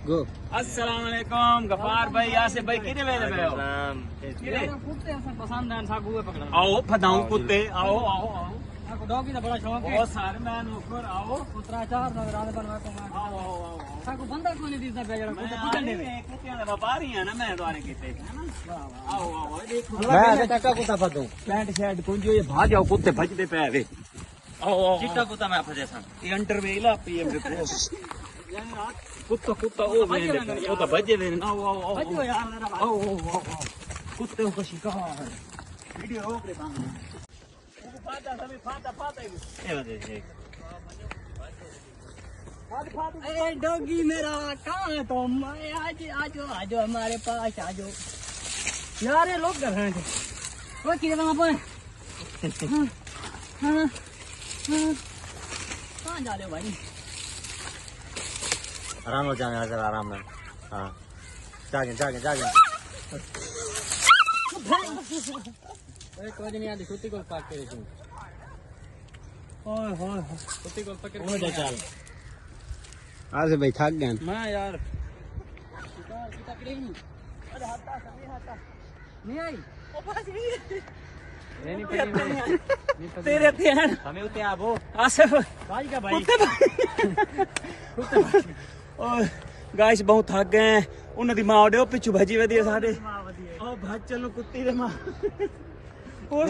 गो। अस्सलाम वालेकुम गफार भाई, आसिफ भाई किने वेले में हो? कुत्ते पसंद है सागू पकड़ा। आओ फदाऊं कुत्ते, आओ आओ आओ। आपको डॉगी का बड़ा शौक है। बहुत सारे मैं ऊपर आओ। कुतरा चार नगराने बनवा को मैं। आओ आओ आओ। सागू बंदा कोई नहीं दिसदा बेजड़ा कुत्ते मैं पकड़ने में। कुत्तियां दा व्यापारी है ना मैं द्वारे कीते, है ना? आओ आओ देखो। मैं टका कुत्ता फदूं। पैंट शर्ट कुंजो ये भाग जाओ, कुत्ते भजदे पे वे। आओ आओ। चिट्टा कुत्ता मैं फजे सन। ये अंडरवेला पीए मेरे को। कुत्ता कुत्ता ओ तो भजे वे ना। आओ आओ आओ। भजो यार मेरा भाई। आओ आओ आओ। कुत्ते को शिकार है। वीडियो रोक रे काम। फाटा सभी फाटा फाटा ही। ये वजह से ए डॉगी मेरा कहाँ है तुम? आज आजो आजो हमारे पास आजो। यार ये लोग कर रहे हैं। वो किधर वहाँ पर? हाँ कहाँ जा रहे हो भाई? आराम हो जाने जरा आराम में। हाँ जागे जागे जागे। कोई नहीं आती कुत्ती को काट के देखूं। ओए होए कुत्ती को पकड़ हो जा चल। आज भाई थक गए। मैं यार शिकार की तकड़ी नहीं। अरे हटा सभी हटा नहीं आई। ओ बस नहीं पड़ी। तेरे ध्यान हमें उते आबो आसिफ भाई का भाई कुत्ते और गाइस बहुत थक गए हैं। उन्हां दी मां ओडे पिछू भजी वदी साडे। ओ भज चलो कुत्ती दे मां। और